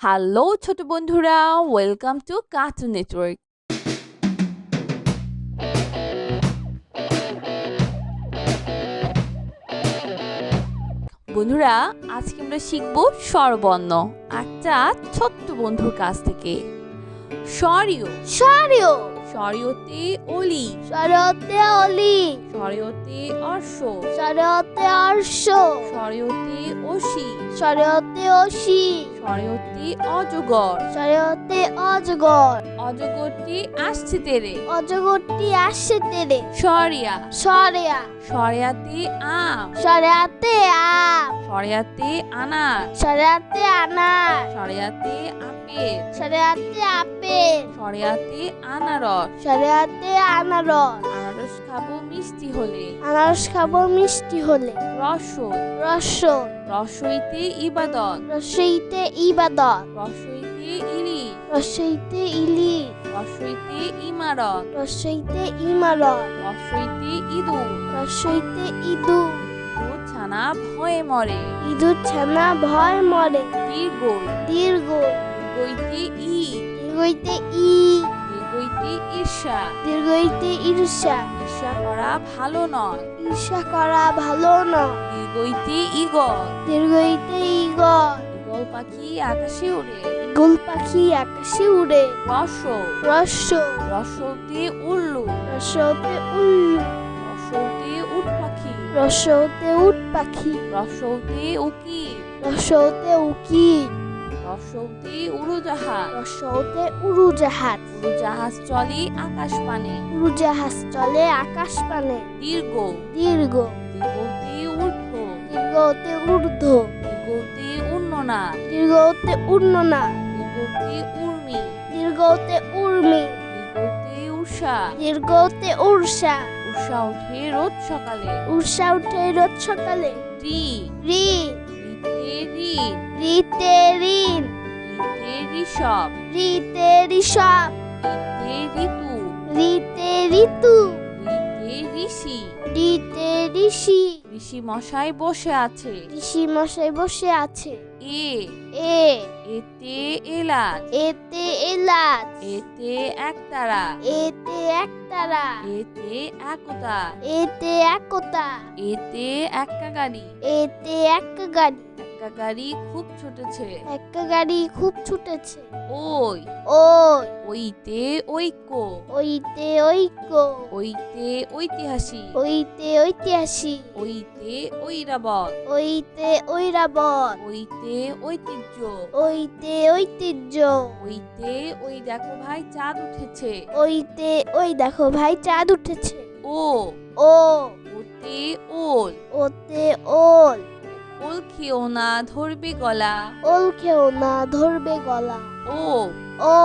Hello ছোট বন্ধুরা, welcome to cartoon network. বন্ধুরা, আজকে আমরা শিখব স্বরবর্ণ একটা ছোট্ট বন্ধুর কাছ থেকে। স্বরীয় স্বরীয় স্বরীয়তে অলি, স্বরতে অলি স্বরীয়তে অর্শ, স্বরতে অর্শ স্বরীয়তে অসি, স্বরতে অসি স্বরীয়তে অজগর, স্বরতে অজগর অজগরটি আসছে তেরে, অজগরটি আসছে তেরে স্বরিয়া স্বরেয়া স্বরিয়াতে আম, স্বরেয়াতে আম স্বরিয়াতে আনার, স্বরেয়াতে আনার স্বরিয়াতে আপেল, স্বরেয়াতে আপেল স্বরিয়াতে আনারস। স্বরেয়াতে আনারস আনারস খাবো মিষ্টি হলে। আনারস খাবো মিষ্টি হলে রসই রসই রসইতে ইবাদত, রসইতে ইবাদত রসইতে ইলিশ, রসইতে ইলিশ রসইতে ইমারত, রসইতে ইমারত রসইতে ইঁদুর, রসইতে ইঁদুর ইঁদুর ছানা ভয়ে মরে। ইঁদুর ছানা ভয় মরে দীর্ঘই দীর্ঘ দীর্ঘইতে ই, দীর্ঘইতে ই দীর্ঘইতে ঈর্ষা, দীর্ঘইতে ঈর্ষা ঈর্ষা করা ভালো নয়। ঈর্ষা করা ভালো নয় দীর্ঘইতে ইগল, দীর্ঘইতে ইগল ইগল পাখি আকাশে উড়ে। গোল পাখি আকাশে উড়ে রস রস রসতে উল্লু, রসতে উল্লু রসতে উট পাখি, রসতে উট পাখি রসতে উকিল, রসতে উকিল রসতে উড়োজাহাজ। রসতে উড়োজাহাজ উড়োজাহাজ চলে আকাশ পানে। উড়োজাহাজ চলে আকাশ পানে দীর্ঘ দীর্ঘ দীর্ঘতে ঊর্ধ্ব, দীর্ঘতে ঊর্ধ্ব দীর্ঘতে উন্ননা, দীর্ঘতে উন্ননা দীর্ঘতে উর্মি, দীর্ঘতে উর্মি দীর্ঘতে উষা। দীর্ঘতে উর্ষা উষা ওঠে রোজ সকালে। উর্ষা উঠে রোজ সকালে রি রি রিতে ঋণ, রিতে ঋণ রিতে ঋষভ, রিতে ঋষভ রিতে ঋতু, রিতে ঋতু রিতে ঋষি। রিতে ঋষি ঋষি মশাই বসে আছে। ঋষি মশাই বসে আছে এ এ এতে এলাচ, এতে এলাচ এতে একতারা, এতে একতারা এতে একতা, এতে একতা এতে এক্কা গাড়ি। এতে এক গাড়ি এক্কা গাড়ি খুব ছুটেছে। একটা গাড়ি খুব ছুটেছে ওই ওই ওইতে ঐক্য, ওইতে ঐক্য ওইতে ঐতিহাসিক, ওইতে ঐতিহাসিক ওইতে ঐরাবত, ওইতে ঐরাবত ওইতে ঐতিহ্য, ওইতে ঐতিহ্য ওইতে ওই দেখো ভাই চাঁদ উঠেছে। ওইতে ওই দেখো ভাই চাঁদ উঠেছে ও ও ওতে ওল, ওতে ওল ওল খেও না ধরবে গলা। ওল খেও না ধরবে গলা ও ও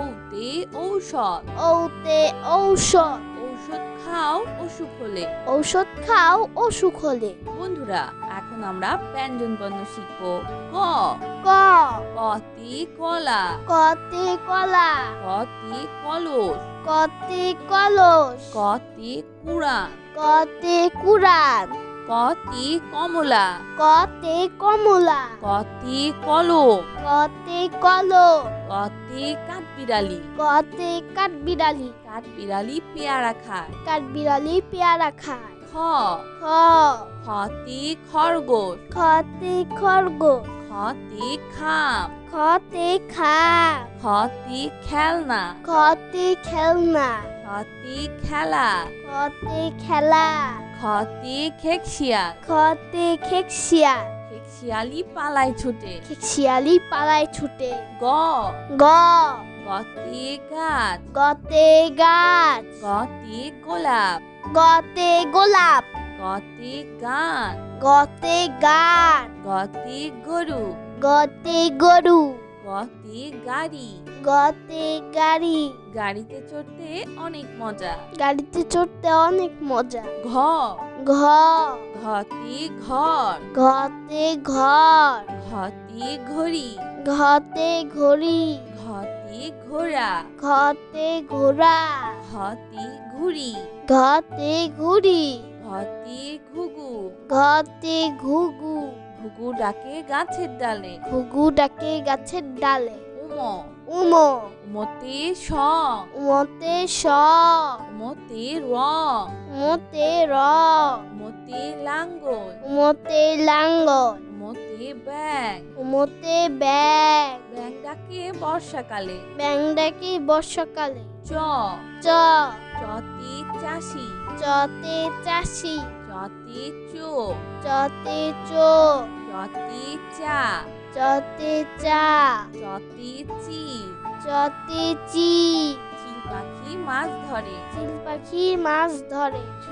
ওতে ঔষধ, ওতে ঔষধ ঔষধ খাও অসুখ হলে। ঔষধ খাও অসুখ হলে বন্ধুরা, এখন আমরা ব্যঞ্জন বর্ণ শিখব। ক ক কতে কলা, কতে কলা কতে কলস, কতে কলস কতে কুড়ান, কতে কুরান কতে কমলা, কতে কমলা কতে কলম, কতে কলম কতে কাঠবিড়ালি। কতে কাঠবিড়ালি কাঠবিড়ালি পেয়ারা খায়। কাঠবিড়ালি পেয়ারা খায় খ খ খতে খরগোশ, খতে খরগোশ খতে খাম, খতে খাম খতে খেলনা, খতে খেলনা খতে খেলা, খতে খেলা খতে খেকশিয়া। খতে খেকশিয়া খেকশিয়ালি পালায় ছুটে। খেকশিয়ালি পালায় ছুটে গ গ গতে গাছ, গতে গাছ গতে গোলাপ, গতে গোলাপ গতে গান, গতে গান গতে গরু, গতে গরু গতে গাড়ি। গতে গাড়ি গাড়িতে চড়তে অনেক মজা। গাড়িতে চড়তে অনেক মজা ঘ ঘ ঘতে ঘর, ঘতে ঘর ঘতে ঘড়ি, ঘতে ঘড়ি ঘতে ঘোড়া, ঘতে ঘোড়া ঘতে ঘুড়ি, ঘতে ঘুড়ি ঘতে ঘুঘু, ঘতে ঘুঘু ঘুঘু ডাকে গাছের ডালে। ঘুঘু ডাকে গাছের ডালে। উমো, উমো, উমতে স, উমতে স, উমতে র, উমতে র, উমতে লাঙ্গল, উমতে লাঙ্গল, উমতে ব্যাং। উমতে ব্যাগ। ব্যাং ডাকে বর্ষাকালে। ব্যাং ডাকে বর্ষাকালে। চ, চ, চতে চাষি, চতে চাষি, চতে চো, চতে চো, চতে চা, চতে চা, চতে চি, চতে চি, চিল পাখি মাছ ধরে। চিল পাখি মাছ ধরে। ছ,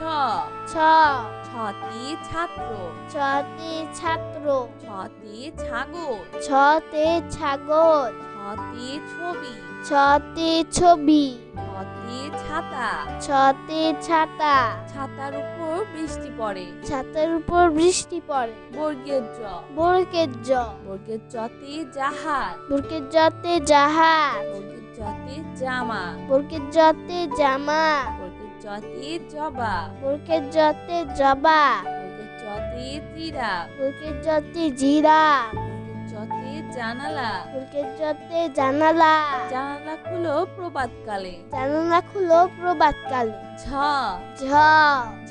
ছ, ছতে ছাত্র, ছতে ছাত্র, ছতে ছাগল, ছতে ছাগল, ছতে ছবি, ছতে ছবি, ছতে ছাতা, ছতে ছাতা, ছাতার উপর বৃষ্টি পড়ে। ছাতার উপর বৃষ্টি পড়ে। বর্গের জ, বর্গের জ, বর্গের জতে জাহাজ, বর্গের জতে জাহাজ, বর্গের জতে জামা, বর্গের জতে জামা, বর্গের জতে জবা, বর্গের জতে জবা, বর্গের জতে জিরাফ, বর্গের জতে জিরাফ, বর্গের জতে জানালা। বর্গের জতে জানালা, জানালা খুলো প্রভাতকালে। জানালা খুলো প্রভাতকালে। ঝ, ঝ,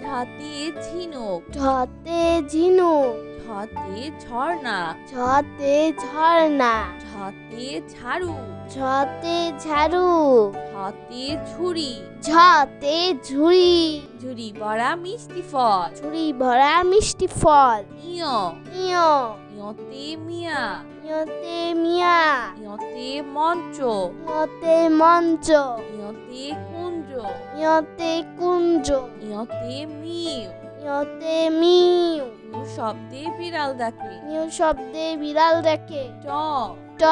ঝতে ঝিনুক, ঝতে ঝিনুক, ঝতে ঝর্ণা, ঝতে ঝর্ণা, ঝতে ঝাড়ু, ঝতে ঝাড়ু, ঝতে ঝুড়ি, ঝতে ঝুড়ি, ঝুড়ি ভরা মিষ্টি ফল। ঝুড়ি ভরা মিষ্টি ফল। ইয়, ইয়, ইয়তে মিয়া, ইয়তে মিয়া, ইয়তে মঞ্চ, ইয়তে মঞ্চ, ইয়তে কুঞ্জ, ইয়তে কুঞ্জ, ইয়তে মিউ, ইয়তে মিউ, ইউ শব্দে বিড়াল ডাকে। নিউ শব্দে বিড়াল ডাকে। ট, ট,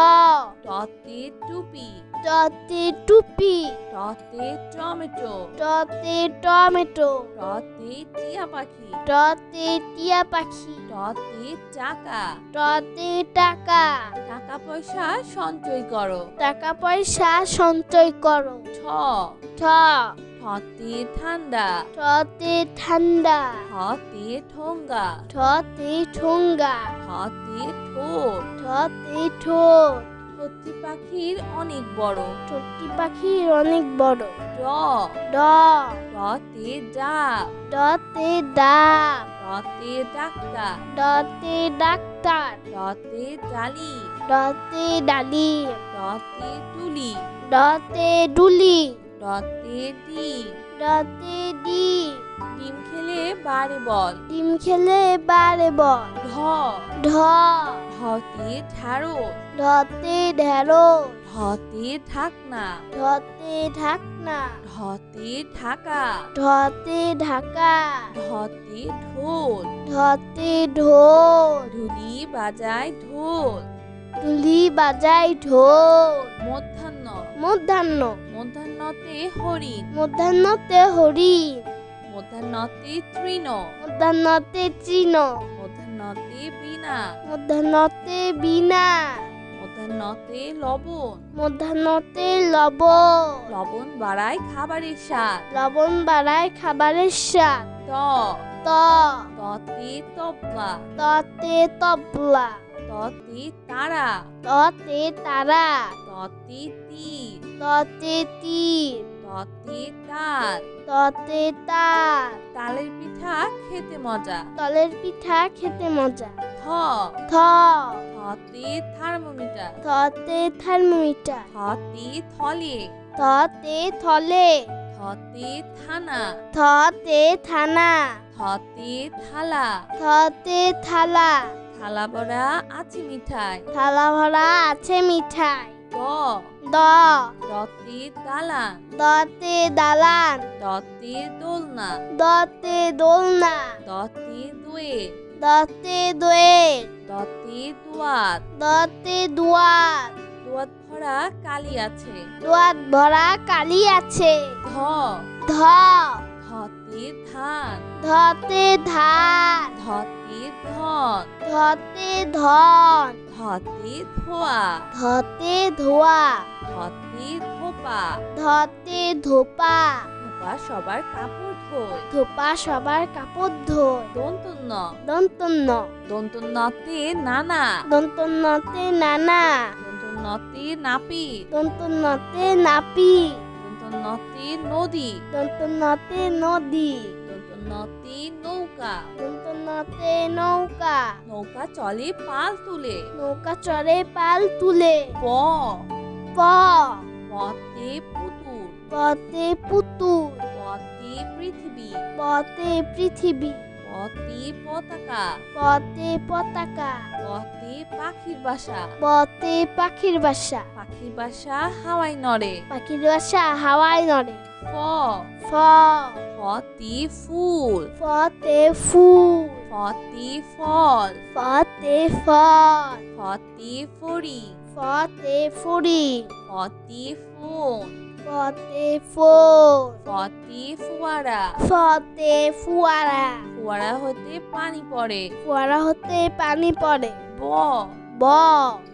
টতে টুপি, টতে টুপি, টতে টমেটো, টতে টমেটো, টতে টিয়া পাখি, টতে টিয়া পাখি, টতে চাকা। টতে টাকা, টাকা পয়সা সঞ্চয় করো। টাকা পয়সা সঞ্চয় করো। ঠ, ঠ, ঠতে ঠান্ডা, ঠতে ঠান্ডা, ঠতে ঠোঙ্গা, ঠতে ঠোঙ্গা, ঠতে ঠোঁট। ঠতে ঠোঁট। ঠোঁটটি পাখির অনেক বড়। ঠোঁটটি পাখির অনেক বড়। ড, ড, ডতে ডাব, ডতে ডাব, ডতে ডাক্তার, ডতে ডাক্তার, ডতে ডালি, ডতে ডালিম, ডতে টুলি, ডতে ডুলি, ডতে ডিম। ডতে ডিম। ডিম খেলে বাড়ে বল। ডিম খেলে বারে বল। ঢ, ঢ, ঢতে ঢাড়স, ঢতে ঢেঁড়স, ঢতে ঢাকনা, ঢতে ঢাকনা, ঢতে ঢাকা, ঢতে ঢাকা, ঢতে ঢোল, ঢতে ঢোল, ঢুলি বাজায় ঢোল। ঢুলি বাজায় ঢোল। মধ্যাহ্ন, মধ্যাহ্ন, মধ্যাহ্নতে হরিণ, মধ্যাহ্নতে হরিণ, মধ্যাহ্নতে তৃণ, মধ্যাহ্নতে তৃণ, মধ্যাহ্নতে বীণা, মধ্যাহ্নতে বীণা, মধ্যাহ্নতে লবণ। মধ্যাহ্নতে লবণ। লবণ বাড়ায় খাবারের স্বাদ। লবণ বাড়ায় খাবারের স্বাদ। ত, ত, ততে তবলা, ততে তবলা, ততে তারা, ততে তারা, ততে তীর, ততে তীর, ততে তাল। ততে তাল। তালের পিঠা খেতে মজা। তলের পিঠা খেতে মজা। থ, থ, থতে থার্মোমিটার, থতে থার্মোমিটার, থতে থলে, থতে থলে, থতে থানা, থতে থানা, থতে থালা, থতে থালা, থালা ভরা আছে মিঠাই। থালা ভরা আছে মিঠাই। দ, দ, দতে দালান, দতে দালান, দতে দোলনা, দতে দোলনা, দতে দোয়েল, দতে দোয়েল, দতে দুয়াত। দতে দুয়ার, দুয়াত ভরা কালি আছে। দুয়ার ভরা কালি আছে। ধ, ধ, ধতে ধান, ধতে ধান, ধতে ধন, ধতে ধন, ধতে ধোয়া, ধতে ধোয়া, ধতে ধোপা। ধতে ধোপা। ধোপা সবার কাপড় খোয় ধোপা সবার কাপড় ধোয় দন্তন্য দন্তন্য দন্তন্যতে নানা দন্তন্যতে নানা দন্তন্যতে নাপিত দন্তন্যতে নাপিত দন্তন্যতে নদী দন্তন্যতে নদী দন্তন্যতে নৌকা দন্তন্যতে নৌকা নৌকা চলে পাল তুলে নৌকা চড়ে পাল তুলে প প পতে পুতুল পতে পুতুল পতে পৃথিবী পতে পৃথিবী পতে পতাকা পতে পতাকা পতে পাখির বাসা পতে পাখির বাসা পাখির বাসা হাওয়ায় নড়ে পাখির বাসা হাওয়ায় নড়ে ফ ফ ফতে ফুল ফতে ফুল ফতে ফল ফতে ফল ফতে ফড়ি ফতে ফুরি ফতে ফোন ফতে ফোল ফতে ফোয়ারা ফতে ফুয়ারা ফোয়ারা হতে পানি পড়ে ফুয়ারা হতে পানি পড়ে ব ব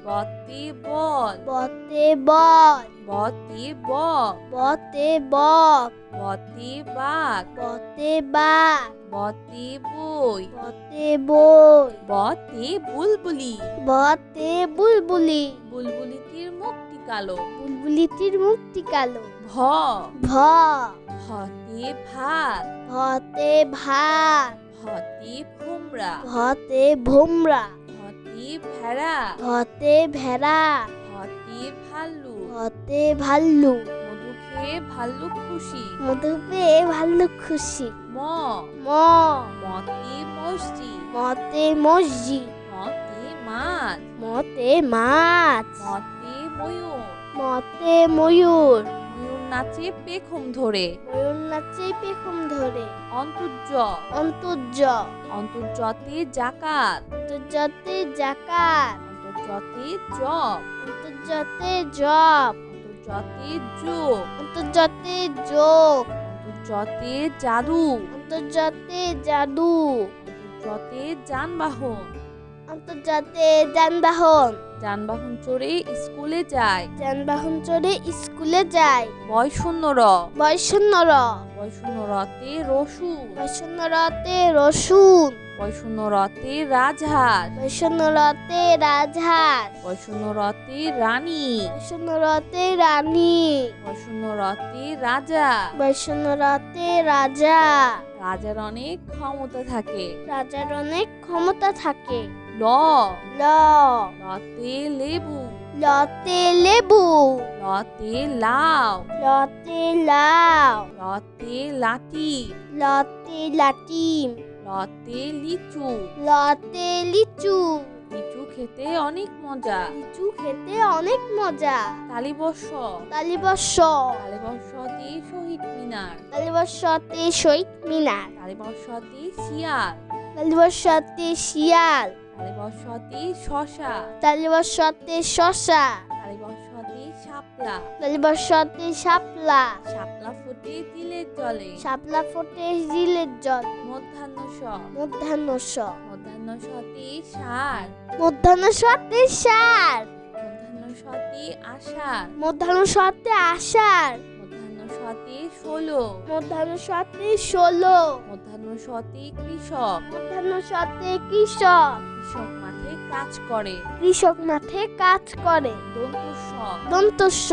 বতে বল বতে বল বতে বক বতে বক বতে বাঘ বতে বাঘ বতে বই বতে বই বতে বুলবুলি বতে বুলবুলি বুলবুলিটির মুখটি কালো বুলবুলিটির মুক্তি কালো ভ ভ ভতে ভাত ভতে ভাত ভতে ভোমরা ভতে ভোমরা ভতে ভেড়া ভতে ভেড়া ভতে ভাল্লু ভতে ভাল্লু মধু খেয়ে ভাল্লুক খুশি মধু পেয়ে ভাল্লুক খুশি ম ম মতে মসজিদ মতে মসজিদ মতে মাছ মতে মাছ মতে ময়ূর মতে ময়ূর ময়ূর নাচে পেখম ধরে ময়ূর নাচে পেখম ধরে অন্তর্য অন্তর্য অন্তর্জতে জাকাত অন্তর্জাতে জাকাত অন্তর্জতে জব অন্তর্জাতে জব অন্তর্জতে যোগ অন্তর্জাতে যোগ অন্তর্জতে জাদু অন্তর্জাতে জাদু অন্তর্জতে যানবাহন অন্তর্জাতে যানবাহন যানবাহন চড়ে স্কুলে যায় যানবাহন চড়ে স্কুলে যায় বয় শূন্য র বয়শূন্য র বয় শূন্য রতে রসুন বয়শূন্য রতে রসুন বয় শূন্য রতে রাজহাঁস বয়শূন্য রতে রাজহাঁস বয় শূন্য রতে রানী বয়শূন্য রতে রানী বয় শূন্য রতে রাজা বয়শূন্য রতে রাজা রাজার অনেক ক্ষমতা থাকে রাজার অনেক ক্ষমতা থাকে ল ল লতে লেবু লতে লেবু লতে লাউ লতে লাউ লতে লাঠি লতে লাটিম লতে লিচু লতে লিচু লিচু খেতে অনেক মজা লিচু খেতে অনেক মজা তালিবর্ষ তালিবর্ষ তালিবর্ষতে শহীদ মিনার তালিবর্ষতে শহীদ মিনার তালিবর্ষতে শিয়াল তালিবর্ষতে শিয়াল তালিবর্ষতে শশা তালিবর্ষতে শশা তালিবর্ষতে শাপলা তালিবর্ষতে শাপলা শাপলা ফুটে তিলের জলে শাপলা ফোটে জিলের জল মধ্যাহ্ন স মধ্যাহ্ন স মধ্যাহ্ন সতে সার মধ্যাহ্ন সতে সার মধ্যাহ্ন সতে আষাঢ় মধ্যাহ্ন সতে আষাঢ় মধ্যাহ্ন সতে ষোলো মধ্যাহ্ন সতে ষোলো মধ্যাহ্ন সতে কৃষক মধ্যাহ্ন সতে কৃষক কৃষক মাঠে কাজ করে কৃষক মাঠে কাজ করে দন্তস্ব দন্তস্ব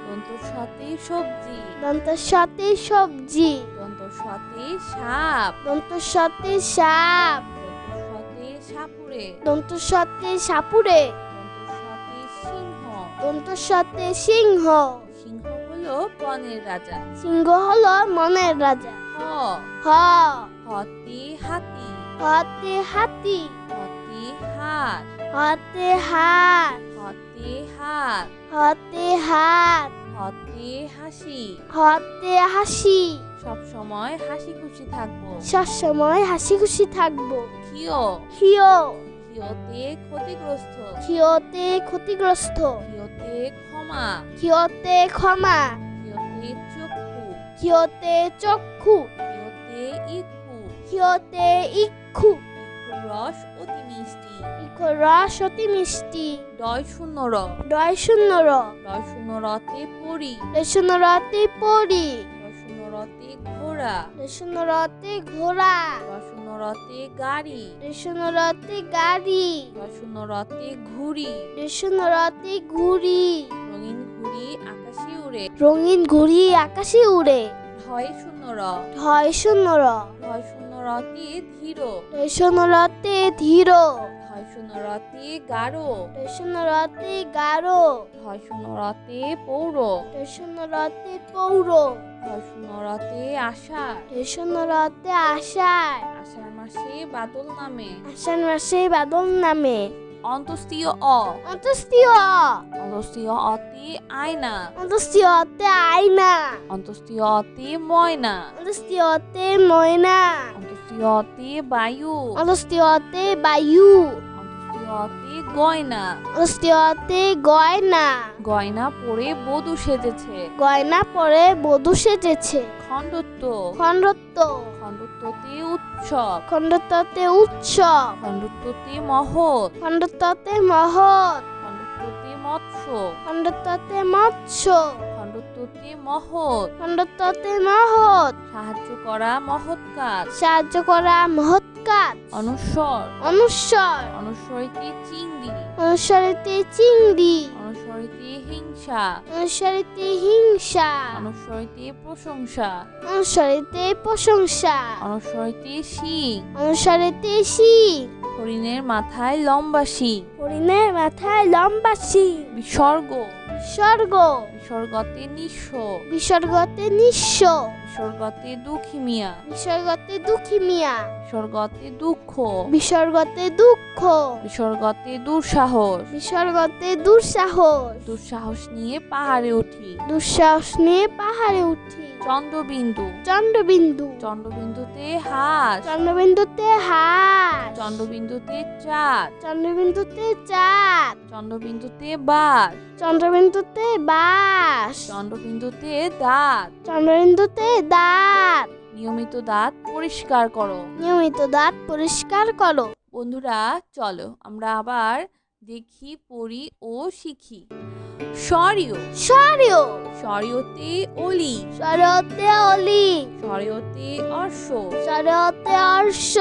দন্তস্বতে সবজি দন্তস্বতে সবজি দন্তস্বতে সাপ দন্তস্বতে সাপ দন্তস্বতে সাপুরে দন্তস্বতে সাপুরে দন্তস্বতে সিংহ দন্তস্বতে সিংহ সিংহ হলো বনের রাজা সিংহ হলো মনের রাজা হ হ হতে হাতি হতে হাতি হতে হাত হতে হাত হতে হাত হতে হাত হতে হাসি হতে হাসি সব সময় হাসি খুশি থাকবো সবসময় হাসি খুশি থাকবো ক্ষিয় ক্ষিয় ক্ষিয়তে ক্ষতিগ্রস্ত ক্ষিয়তে ক্ষতিগ্রস্ত ক্ষিয়তে ক্ষমা ক্ষিয়তে ক্ষমা ক্ষিয়তে চক্ষু ক্ষিয়তে চক্ষু ক্ষিয়তে ইক্ষু ক্ষিয়তে ইক্ষু ইক্ষুর রস অতি মিষ্টি ইক্ষুর রস অতি মিষ্টি ডয় শূন্য র ডয় শূন্য র ডয় শূন্য রতে পড়ি ডয় শূন্য রতে পড়ি ডয় শূন্য রতে ঘোড়া, রেশনরতে ঘোড়া, রসুনরতে গাড়ি, রেশনরতে গাড়ি, রসুনরতে ঘুড়ি, রেশনরতে ঘুড়ি, রঙিন ঘুড়ি আকাশে উড়ে। রঙিন ঘুড়ি আকাশে উড়ে। ঢয় শূন্য র, ঢয় শূন্য র, ঢয় শূন্য রতে ধীর, রেশনরতে ধীর, ঢয় শূন্য রতে গাঢ়, রেশনরতে গাঢ়, ঢয় শূন্য রতে পৌর, রেশনরতে পৌর, ঢয় শূন্য রতে আষাঢ়, রেশনরতে আষাঢ়, আষাঢ় মাসে বাদল নামে। আষাঢ় মাসে বাদল নামে। অন্তস্তীয় অ, অন্তস্তীয় অ, অন্তস্তীয় অতে আয়না, অন্তস্তীয় অতে আয়না, অন্তস্তীয় অতে ময়না, অন্তস্তীয় অতে ময়না, অন্তস্তীয় অতে বায়ু, অন্তস্তীয় অতে বায়ু, অন্তস্তীয় অতে গয়না, অন্তস্তীয় অতে গয়না, গয়না পরে বধূ সেজেছে। গয়না পরে বধূ সেজেছে। খণ্ডত্ব, খণ্ডত্ব, খণ্ডত্বতে উৎসব, খণ্ডত্বতে উৎসব, খণ্ডত্বতে মহৎ, খণ্ডত্বতে মহৎ, খণ্ডত্বতে মৎস্য, খণ্ডত্বতে মৎস্য, খণ্ডত্বতে মহৎ, খণ্ডত্বতে মহৎ, সাহায্য করা মহৎ কাজ। সাহায্য করা মহৎ কাজ। অনুস্বর, অনুস্বর, অনুস্বরিতে চিংড়ি, অনুস্বরিতে চিংড়ি, অনুস্বরিতে হিংসা, অনুস্বরিতে হিংসা, অনুস্বরিতে প্রশংসা, অনুস্বরিতে প্রশংসা, অনুস্বরিতে শিং, অনুস্বরিতে শিং, হরিণের মাথায় লম্বা শিং। হরিণের মাথায় লম্বা শিং। বিসর্গ, বিসর্গ, বিসর্গতে নিঃস্ব, বিসর্গতে নিঃস্ব, বিসর্গতে দুঃখী মিয়া, বিসর্গতে দুঃখী মিয়া, বিসর্গতে দুঃখ, বিসর্গতে দুঃখ, বিসর্গতে দুঃসাহস। বিসর্গতে দুঃসাহস, দুঃসাহস নিয়ে পাহাড়ে উঠি। দুঃসাহস নিয়ে পাহাড়ে উঠি। চন্দ্রবিন্দু, চন্দ্রবিন্দু, চন্দ্রবিন্দুতে হাঁস, চন্দ্রবিন্দুতে হাঁস, চন্দ্রবিন্দুতে চাঁদ, চন্দ্রবিন্দুতে চাঁদ, চন্দ্রবিন্দুতে বাস, চন্দ্রবিন্দুতে বাস, চন্দ্রবিন্দুতে দাঁত। চন্দ্রবিন্দুতে দাঁত। নিয়মিত দাঁত পরিষ্কার করো। নিয়মিত দাঁত পরিষ্কার করো। বন্ধুরা চলো আমরা আবার দেখি, পড়ি ও শিখি। স্বরীয়, স্বরীয়, স্বরীয়তে অলি, স্বরতে অলি, স্বরীয়তে অশ্ব, স্বরতে অর্শ,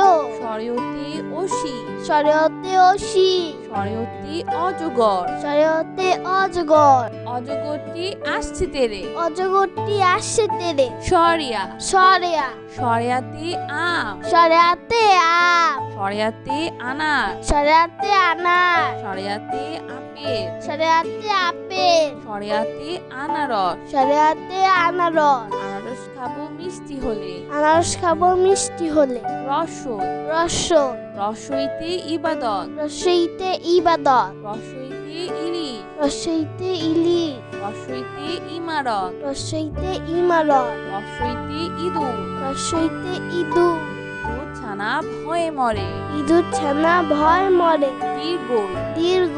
স্বরীয়তে অসি, স্বরতে অসি, স্বরীয়তে অজগর, স্বরতে অজগর, অজগরটি আসছে তেরে। অজগরটি আসছে তেরে। সরিয়া, সরেয়া, সরিয়াতে আম, সরেয়াতে আম, সরিয়াতে আনার, সরেয়াতে আনার, সরিয়াতে আপেল, সরেয়াতে আপেল, সরিয়াতে আনারস। সরেয়াতে আনারস। আনারস খাবো মিষ্টি হলে। আনারস খাবো মিষ্টি হলে। রসদ, রসদ, রসইতে ইবাদত, রসইতে ইবাদত, রসইতে ইলিশ, রসইতে ইলিশ, রসইতে ইমারত, রসইতে ইমারত, রসইতে ইঁদুর, রসইতে ইঁদুর, ইঁদুর ছানা ভয়ে মরে। ইঁদুর ছানা ভয় মরে। দীর্ঘই, দীর্ঘ,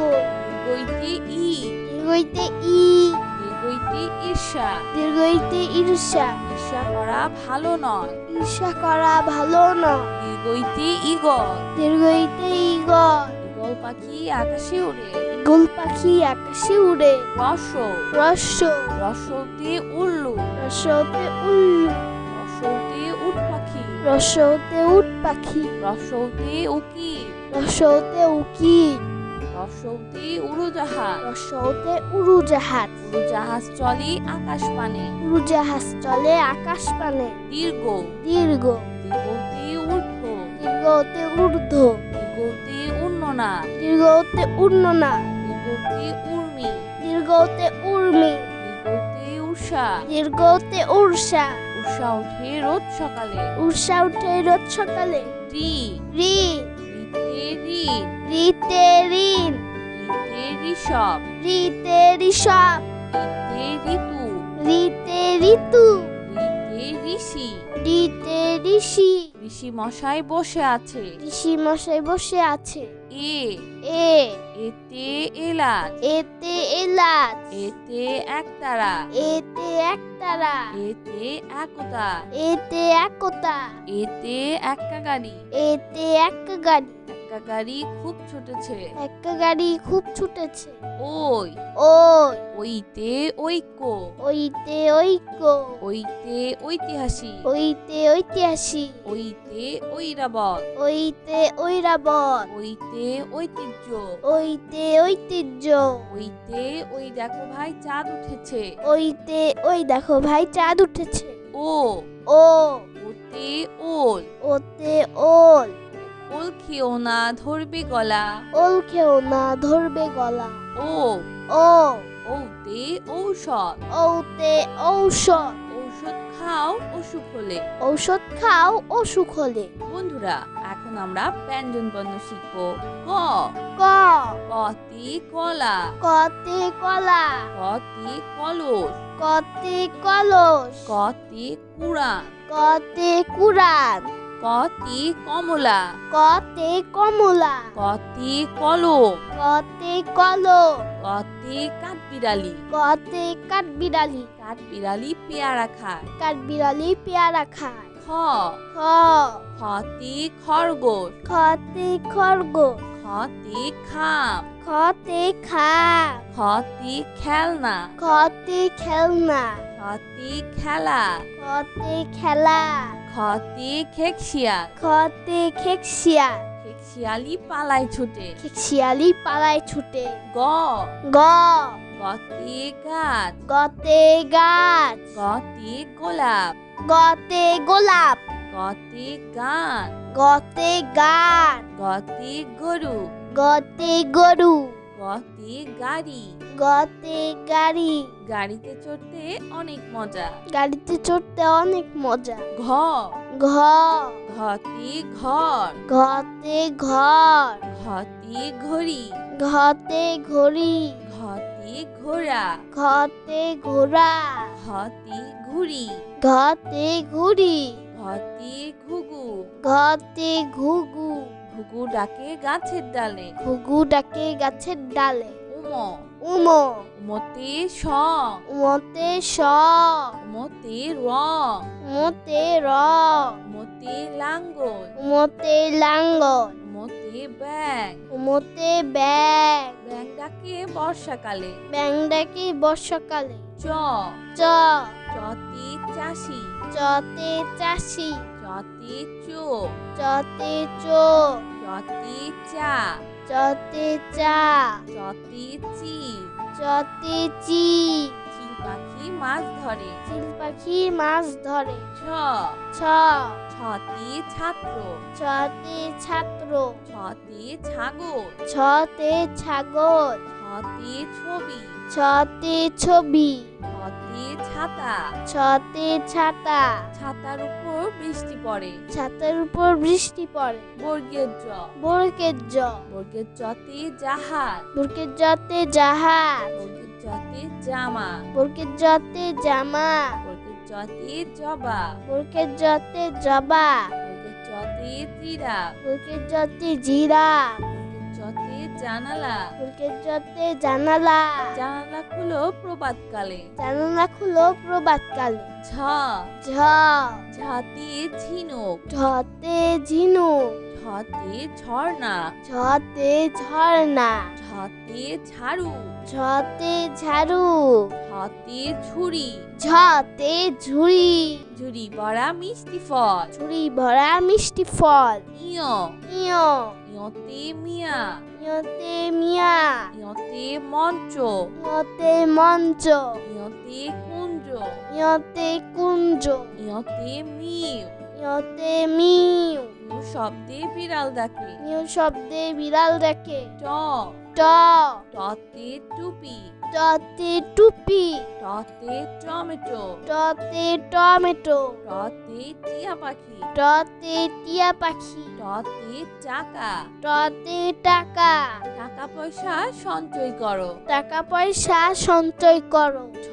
দীর্ঘইতে ই, দীর্ঘইতে ই, দীর্ঘইতে ঈর্ষা, দীর্ঘইতে ঈর্ষা, ঈর্ষা করা ভালো নয়। ঈর্ষা করা ভালো নয়। দীর্ঘইতে ইগল, দীর্ঘইতে ইগল, ইগল পাখি আকাশে উড়ে। গোল পাখি আকাশে উড়ে। রস, রস্য, রসতে উল্লু, রসতে উল্লু, রসতে উট পাখি, রসতে উট পাখি, রসতে উকিল, রসতে উকিল, রসতে উড়োজাহাজ, রসতে উড়োজাহাজ, উড়োজাহাজ চলে আকাশ পানে। উড়োজাহাজ চলে আকাশ পানে। দীর্ঘ, দীর্ঘ, দীর্ঘতে ঊর্ধ্ব, দীর্ঘতে ঊর্ধ্ব, দীর্ঘতে উন্ননা, দীর্ঘতে উন্ননা, দীর্ঘতে উর্মি, দীর্ঘতে উর্মি, দীর্ঘতে উষা, দীর্ঘতে উর্ষা, উষা ওঠে রোজ সকালে। উর্ষা উঠে রোজ সকালে। রি, রি, রিতে ঋণ, রিতে ঋণ, রিতে ঋষভ, রিতে ঋষভ, রিতে ঋতু, রিতে ঋতু, রিতে ঋষি। রিতে ঋষি। ঋষি মশাই বসে আছে। ঋষি মশাই বসে আছে। এ, এ, এতে এলাচ, এতে এলাচ, এতে একতারা, এতে একতারা, এতে একতা, এতে একতা, এতে এক্কা গাড়ি, এতে এক গাড়ি, এক্কা একটা গাড়ি খুব ছুটেছে। একটা গাড়ি খুব ছুটেছে। ওই ওই ওইতে ঐক্য, ওইতে ঐক্য, ওইতে ঐতিহাসিক, ওইতে ঐতিহাসিক, ওইতে ঐরাবত, ওইতে ঐরাবত, ওইতে ঐতিহ্য, ওইতে ঐতিহ্য, ওইতে ওই দেখো ভাই চাঁদ উঠেছে। ওইতে ওই দেখো ভাই চাঁদ উঠেছে। ও ও ওতে ওল, ওতে ওল, ওল খেও না ধরবে গলা। ওল খেও না ধরবে গলা। ও ও ওতে ঔষধ, ওতে ঔষধ, ঔষধ খাও অসুখ হলে। ঔষধ খাও অসুখ হলে। বন্ধুরা এখন আমরা ব্যঞ্জন বর্ণ শিখব। ক ক কতে কলা, কতে কলা, কতে কলস, কতে কলস, কতে কুড়ান, কতে কুড়ান, কতে কমলা, কতে কমলা, কতে কলম, কতে কলম, কতে কাঠবিড়ালি। কতে কাঠবিড়ালি, কাঠবিড়ালি পেয়ারা খায়। কাঠবিড়ালি পেয়ারা খায়। খ খ খতে খরগোশ, খতে খরগোশ, খতে খাম, খতে খাম, খতে খেলনা, খতে খেলনা, খতে খেলা, খতে খেলা, খতে খেকশিয়াল, খতে খেকশিয়াল, খেকশিয়ালি পালায় ছুটে। খেকশিয়ালি পালায় ছুটে। গ গ গতে গাছ, গতে গাছ, গতে গোলাপ, গতে গোলাপ, গতে গান, গতে গান, গতে গরু, গতে গরু, গতে গাড়ি। গতে গাড়ি, গাড়িতে চড়তে অনেক মজা। গাড়িতে চড়তে অনেক মজা। ঘ ঘ ঘতে ঘর, ঘতে ঘর, ঘতে ঘড়ি, ঘতে ঘড়ি, ঘতে ঘোড়া, ঘতে ঘোড়া, ঘতে ঘুড়ি, ঘতে ঘুড়ি, ঘতে ঘুঘু, ঘতে ঘুঘু, ঘুঘু ডাকে গাছের ডালে। ঘুঘু ডাকে গাছের ডালে। উম উমো উমতে সং, উমতে স, উমতে রং, উমতে রং, উমতে লাঙ্গল, উমতে লাঙ্গল, উমতে ব্যাং, উমতে ব্যাং, ব্যাং ডাকে বর্ষাকালে। ব্যাং ডাকে বর্ষাকালে। চ চ চতে চাষি, চতে চাষি, চতে চোখ, চতে চোখ, চতে চা, চতে চা, চতে চিল, চতে চি, চিল পাখি মাছ ধরে। চিল পাখি মাছ ধরে। ছ ছ ছতে ছাত্র, ছতে ছাত্র, ছতে ছাগল, ছতে ছাগল, ছতে ছবি, ছতে ছবি, ছতে ছাতা, ছতে ছাতা, ছাতার উপর বৃষ্টি পড়ে। ছাতার উপর বৃষ্টি পড়ে। বর্গের জ, বর্গের জ, বর্গের জতে জাহাজ, বর্গের জতে জাহাজ, বর্গের জতে জামা, বর্গের জতে জামা, বর্গের জতে জবা, বর্গের জতে জবা, বর্গের জতে জিরাফ, বর্গের জতে জিরাফ, বর্গের জতে জানালা। বর্গের জতে জানালা, জানালা খুলো প্রভাতকালে। জানালা খুলো প্রভাতকালে। ঝ ঝ ঝতে ঝিনুক, ঝতে ঝিনুক, ঝতে ঝর্ণা, ঝতে ঝর্ণা, ঝতে ঝাড়ু, ঝতে ঝাড়ু, ঝতে ঝুড়ি, ঝতে ঝুড়ি, ঝুড়ি ভরা মিষ্টি ফল। ঝুড়ি ভরা মিষ্টি ফল। ইয় ইয় ইয়তে মিয়া, ইয়তে মিয়া, ইয়তে মঞ্চ, ইয়তে মঞ্চ, ইয়তে কুঞ্জ, ইয়তে কুঞ্জ, ইয়তে মিউ, ইয়তে মিউ, মিউ শব্দে বিড়াল ডাকে। মিউ শব্দে বিড়াল ডাকে। ট ট টতে টুপি, টতে টুপি, টতে টমেটো, টতে টমেটো, টতে টিয়া পাখি, টতে টিয়া পাখি, টতে চাকা। টতে টাকা, টাকা পয়সা সঞ্চয় করো। টাকা পয়সা সঞ্চয় করো। ঠ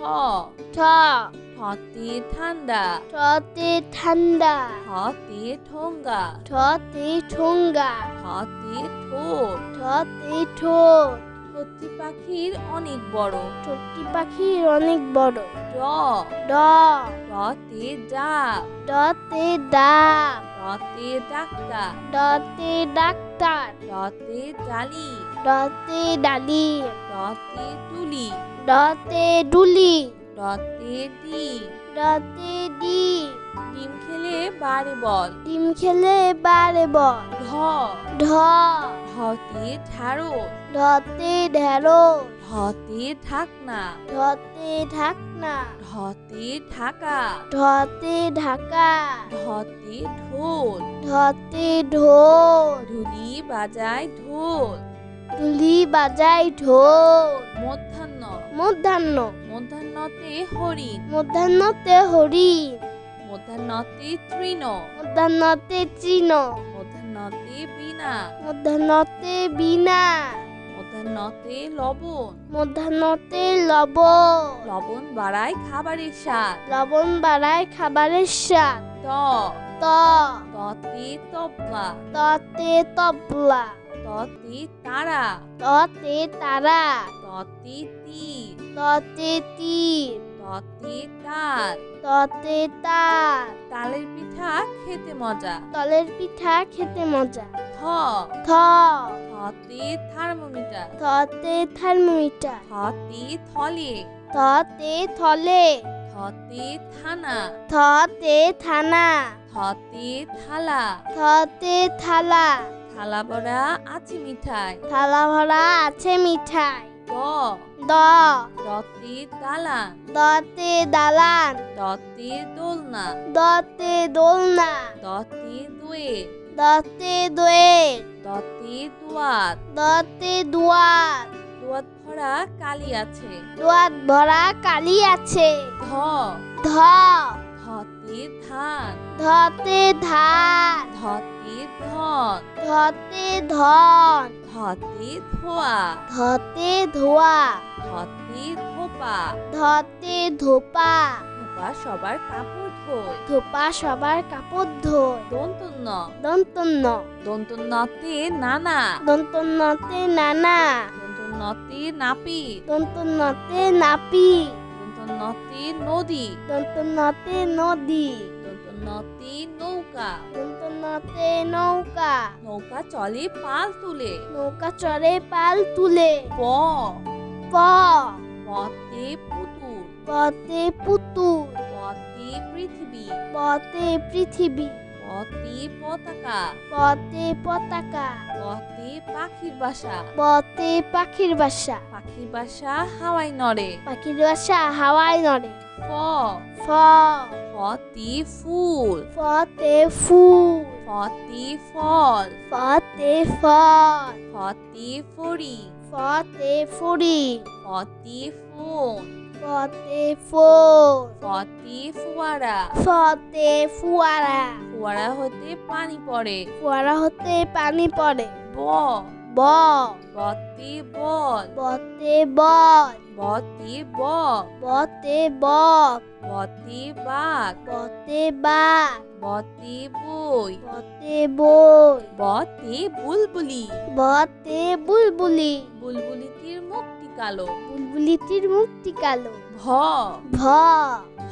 ঠ ঠতে ঠান্ডা, ঠতে ঠান্ডা, ঠতে ঠোঙ্গা, ঠতে ঠোঙ্গা, ঠতে ঠোঁট। ঠতে ঠোঁট। ঠোঁটটি পাখির অনেক বড়। ঠোঁটটি পাখির অনেক বড়। ড ড ডতে ডাব, ডতে ডাব, ডতে ডতে ডাক্তার, ডতে ডাক্তার, ডতে ডালি, ডতে ডালিম, ডতে তুলি, ডতে ডুলি, ডতে ডিম, ডতে ডিম, ডিম খেলে বারে বল, ডিম খেলে বারে বল, ঢ, ঢ, ঢতে ঢ্যাঁড়স, ঢতে ঢেঁড়স, ঢতে ঢাকনা, ঢতে ঢাকনা, ঢতে ঢাকা, ঢতে ঢাকা, ঢতে ঢোল, ঢতে ঢোল, ঢুলি বাজায় ঢোল, ঢুলি বাজায় ঢোল, মধ্যাহ্ন, মধ্যাহ্ন, মধ্যাহ্নতে হরিণ, মধ্যাহ্নতে হরিণ, মধ্যাহ্নতে তৃণ, মধ্যাহ্নতে তৃণ, মধ্যাহ্নতে বীণা, মধ্যাহ্নতে বীণা, মধ্যাহ্নতে লবণ, মধ্যাহ্নতে লবণ, লবণ বাড়ায় খাবারের স্বাদ, লবণ বাড়ায় খাবারের স্বাদ, ত, ত, ততে তবলা, ততে তবলা, ততে তারা, ততে তারা, ততে তীর, ততে তীর, ততে তাল, ততে তাল, তালের পিঠা খেতে মজা, তলের পিঠা খেতে মজা, থ, থ, থতে থার্মোমিটার, থতে থার্মোমিটার, থতে থলে, থতে থলে, থতে থানা, থতে থানা, থতে থালা, থতে থালা, থালা ভরা আছে মিঠাই, থালা ভরা আছে মিঠাই, দ, দ, দতে দালান, দতে দালান, দতে দোলনা, দতে দোলনা, দতে দোয়েল, দতে দোয়েল, দতে দুয়াত, দতে দুয়াত, দুয়াত ভরা কালি আছে, দুয়াত ভরা কালি আছে, ধ, ধ, ধতে ধান, ধতে ধান, ধতে ধন, ধতে ধন, ধতে ধোয়া, ধতে ধোয়া, ধতে ধোপা, ধতে ধোপা, ধোপা সবার কাপড় ধোয়, ধোপা সবার কাপড় ধোয়, দন্তন্য, দন্তন্য, দন্তন্যতে নানা, দন্তন্যতে নানা, দন্তন্যতে নাপিত, দন্তন্যতে নাপি, দন্তন্যতে নদী, দন্তন্যতে নদী, দন্তন্যতে নৌকা, দন্তন্যতে নৌকা, নৌকা চলে পাল তুলে, নৌকা চড়ে পাল তুলে, প, প, পতে পুতুল, পতে পুতুল, পতে পৃথিবী, পতে পৃথিবী, পতে পতাকা, পতে পতাকা, পতে পাখির বাসা, পতে পাখির বাসা, পাখির বাসা হাওয়ায় নড়ে, পাখির বাসা হাওয়ায় নড়ে, ফ, ফ, ফতে ফুল, ফতে ফুল, ফতে ফল, ফতে ফল, ফতে ফড়ি, ফতে ফুরি, ফতে ফোন, ফতে ফোল, ফতে ফোয়ারা, ফতে ফুয়ারা, ফোয়ারা হতে পানি পড়ে, ফুয়ারা হতে পানি পড়ে, ব, ব, বতে বল, বতে বল, বতে বক, বতে বক, বতে বাঘ, বতে বাঘ, বতে বই, বতে বই, বতে বুলবুলি, বতে বুলবুলি, বুলবুলিটির মুখটি কালো, বুলবুলিটির মুখটি কালো, ভ, ভ,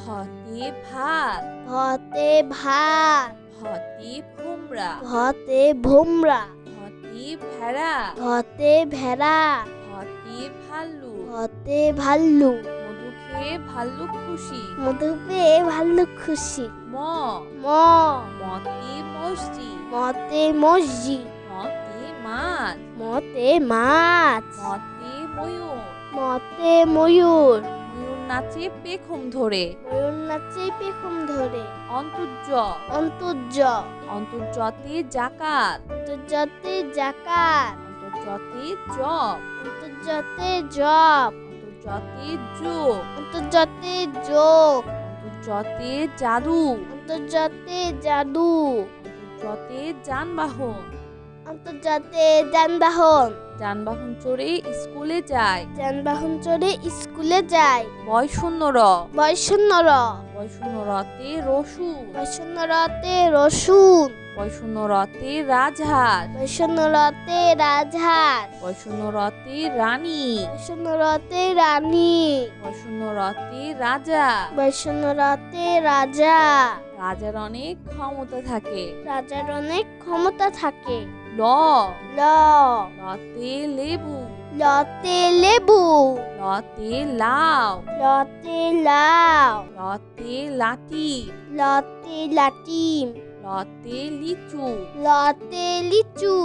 ভতে ভাত, ভতে ভাত, ভতে ভোমরা, ভতে ভোমরা, ভতে ভেড়া, ভতে ভেড়া, ভতে ভাল্লু, ভতে ভাল্লু, মধু খেয়ে ভাল্লুক খুশি, মধু পেয়ে ভাল্লুক খুশি, ম, ম, মতে মসজিদ, মতে মসজিদ, মতে মাছ, মতে মাছ, মতে ময়ূর, মতে ময়ূর, ময়ূর নাচে পেখম ধরে, ময়ূর নাচে পেখম ধরে, অন্তর্য, অন্তর্য, অন্তর্যতে জাকাত, অন্তর্জাতে জাকাত, অন্তর্যতে জব, অন্তর্জাতে জব, অন্তর্যতে যোগ, অন্তর্জাতে যোগ, অন্তর্যতে জাদু, অন্তর্জাতে জাদু, অন্তর্যতে যানবাহন, অন্তর্জাতে যানবাহন, যানবাহন চড়ে স্কুলে যায়, যানবাহন চড়ে স্কুলে যায়, বয়শূন্য র, বয়শূন্য র, বয়শূন্য রতে রসুন, বয়শূন্য রতে রসুন, বয়শূন্য রতে রাজহাঁস, বয়শূন্য রতে রাজহাঁস, বয়শূন্য রতে রানী, বয়শূন্য রতে রানী, বয়শূন্য রতে রাজা, বয়শূন্য রতে রাজা, রাজার অনেক ক্ষমতা থাকে। রাজার অনেক ক্ষমতা থাকে। ল ল লতে লেবু, লতে লেবু, লতে লাউ, লতে লাউ, লতে লাঠি, লতে লাটিম, লতে লিচু। লতে লিচু।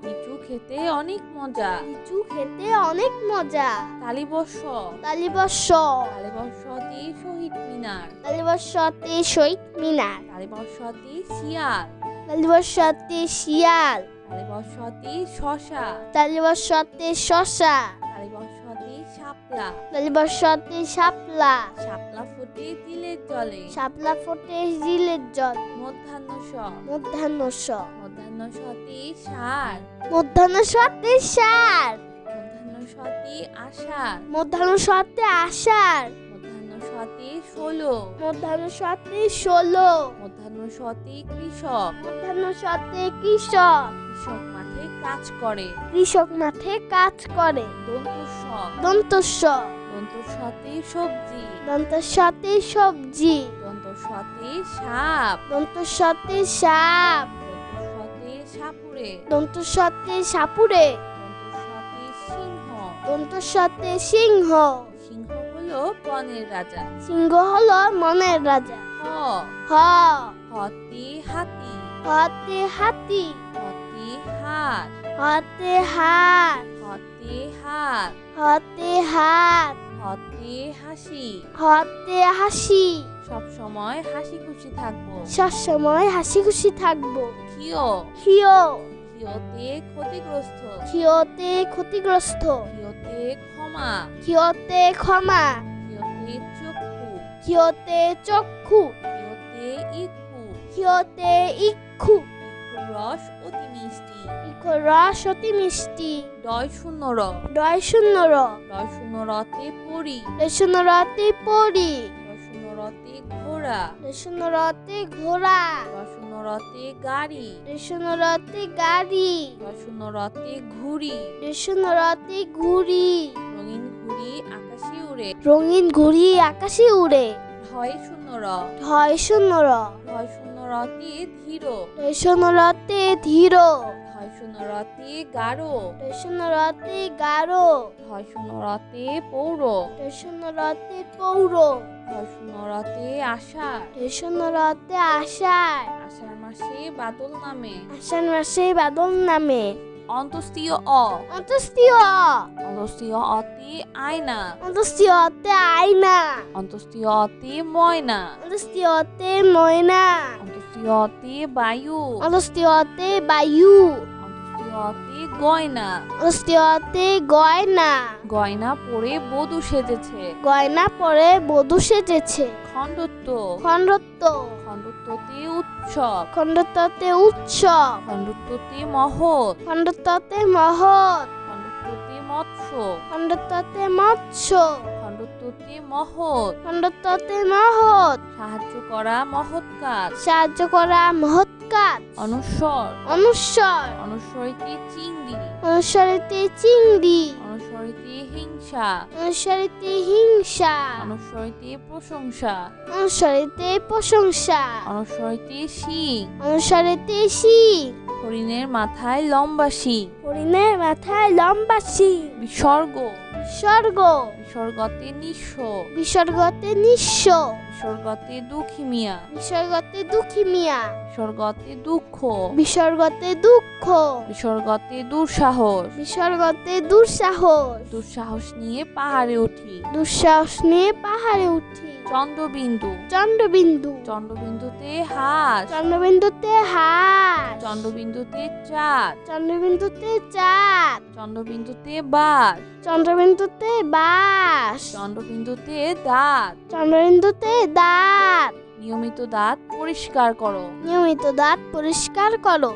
লিচু খেতে অনেক মজা। লিচু খেতে অনেক মজা। তালিবর্ষ, তালিবর্ষ, তালিবর্ষতে শহীদ মিনার, তালিবর্ষতে শহীদ মিনার, তালিবর্ষতে শিয়াল, তালিবর্ষতে শিয়াল, তালিবর্ষতে শশা, তালিবর্ষতে শশা, তালিবর্ষতে শাপলা, তালিবর্ষতে শাপলা, শাপলা ফোটে তিলের জলে। শাপলা ফোটে জিলের জল। মধ্যাহ্ন স, মধ্যাহ্ন স, মধ্যাহ্ন সতে সার, মধ্যাহ্ন সতে সার, মধ্যাহ্ন সতে আষাঢ়, মধ্যাহ্ন সতে আষাঢ়, মধ্যাহ্ন সতে ষোলো, মধ্যাহ্ন সতে ষোলো, মধ্যাহ্ন সতে কৃষক। মধ্যাহ্ন সতে কৃষক। কৃষক মাঠে কাজ করে। কৃষক মাঠে কাজ করে। দন্তস্ব, দন্তস্ব, দন্তস্বতে সবজি, দন্তস্বতে সবজি, দন্তস্বতে সাপ, দন্তস্বতে সাপ, দন্তস্বতে সাপুরে, দন্তস্বতে সাপুরে, দন্তস্বতে সিংহ। দন্তস্বতে সিংহ। সিংহ হলো বনের রাজা। সিংহ হলো মনের রাজা। হ, হ, হতে হাতি, হতে হাতি, হতে হাত, হতে হাত, হতে হাত, হতে হাত, হতে হাসি। হতে হাসি। সব সময় হাসি খুশি থাকবো। সবসময় হাসি খুশি থাকবো। ক্ষিয়, ক্ষিয়, ক্ষিয়তে ক্ষতিগ্রস্ত, ক্ষিয়তে ক্ষতিগ্রস্ত, ক্ষিয়তে ক্ষমা, ক্ষিয়তে ক্ষমা, ক্ষিয়তে চক্ষু, ক্ষিয়তে চক্ষু, ক্ষিয়তে ইক্ষু। ক্ষিয়তে ইক্ষু। ইক্ষুর রস অতি মিষ্টি। ইক্ষুর রস অতি মিষ্টি। ডয় শূন্য র, ডয় শূন্য র, ডয় শূন্য রতে পরি, শূন্য রতে পরি, ডয় শূন্য রতে ঘোড়া, শূন্য রতে ঘোড়া, ডয় শূন্য রতে গাড়ি, শূন্য রতে গাড়ি, ডয় শূন্য রতে ঘুড়ি। শূন্য রতে ঘুড়ি। রঙিন ঘুড়ি আকাশে উড়ে। রঙিন ঘুড়ি আকাশে উড়ে। ঢয় শূন্য র, ঢয় শূন্য র, ঢয় শূন্য রতে ধীর, শূন্য রতে ধীর, ঢয় শূন্য রতে গাঢ়, শূন্য রতে গাঢ়, ঢয় শূন্য রতে পৌর, শূন্য রতে পৌর, ঢয় শূন্য রতে আষাঢ়। শূন্য রতে আষাঢ়। আষাঢ় মাসে বাদল নামে। আষাঢ় মাসে বাদল নামে। অন্তস্তীয় অ, অন্তস্তীয় অ, অন্তস্তীয় অতে আয়না, অন্তস্তীয় অতে আয়না, অন্তস্তীয় অতে ময়না, অন্তস্তীয় অতে ময়না, অন্তস্তীয় অতে বায়ু, অন্তস্তীয় অতে বায়ু, অন্তস্তীয় অতে গয়না। অন্তস্তীয় অতে গয়না। গয়না পরে বধূ সেজেছে। গয়না পরে বধূ সেজেছে। খণ্ডত্ব, খণ্ডত্ব, খণ্ডত্বতে উৎসব, খণ্ডত্বতে উৎসব, খণ্ডত্বতে মহৎ, খণ্ডত্বতে মহৎ, খণ্ডত্বতে মৎস্য, খণ্ডত্বতে মৎস্য, খণ্ডত্বতে মহৎ, খণ্ডত্বতে মহৎ, সাহায্য করা মহৎ কাজ। সাহায্য করা মহৎ কাজ। অনুস্বর, অনুস্বর, অনুস্বরিতে চিংড়ি, অনুস্বরিতে চিংড়ি, অনুস্বরিতে হিংসা, অনুস্বরিতে হিংসা, অনুস্বরিতে প্রশংসা, অনুস্বরিতে প্রশংসা, অনুস্বরিতে শিং, অনুস্বরিতে শিং, হরিণের মাথায় লম্বা শিং। হরিণের মাথায় লম্বা শিং। বিসর্গ, বিসর্গ, বিসর্গতে নিঃস্ব, বিসর্গতে নিঃস্ব, বিসর্গতে দুঃখী মিয়া, বিসর্গতে দুঃখী মিয়া, বিসর্গতে দুঃখ, বিসর্গতে দুঃখ, বিসর্গতে দুঃসাহস। বিসর্গতে দুঃসাহস। দুঃসাহস নিয়ে পাহাড়ে উঠি। দুঃসাহস নিয়ে পাহাড়ে উঠি। চন্দ্রবিন্দু, চন্দ্রবিন্দু, চন্দ্রবিন্দুতে হাঁস, চন্দ্রবিন্দুতে হাঁস, চন্দ্রবিন্দুতে চাঁদ, চন্দ্রবিন্দুতে চাঁদ, চন্দ্রবিন্দুতে বাঘ, চন্দ্রবিন্দুতে বাঁশ, চন্দ্রবিন্দুতে দাঁত। চন্দ্রবিন্দুতে দাঁত। নিয়মিত দাঁত পরিষ্কার করো। নিয়মিত দাঁত পরিষ্কার করো।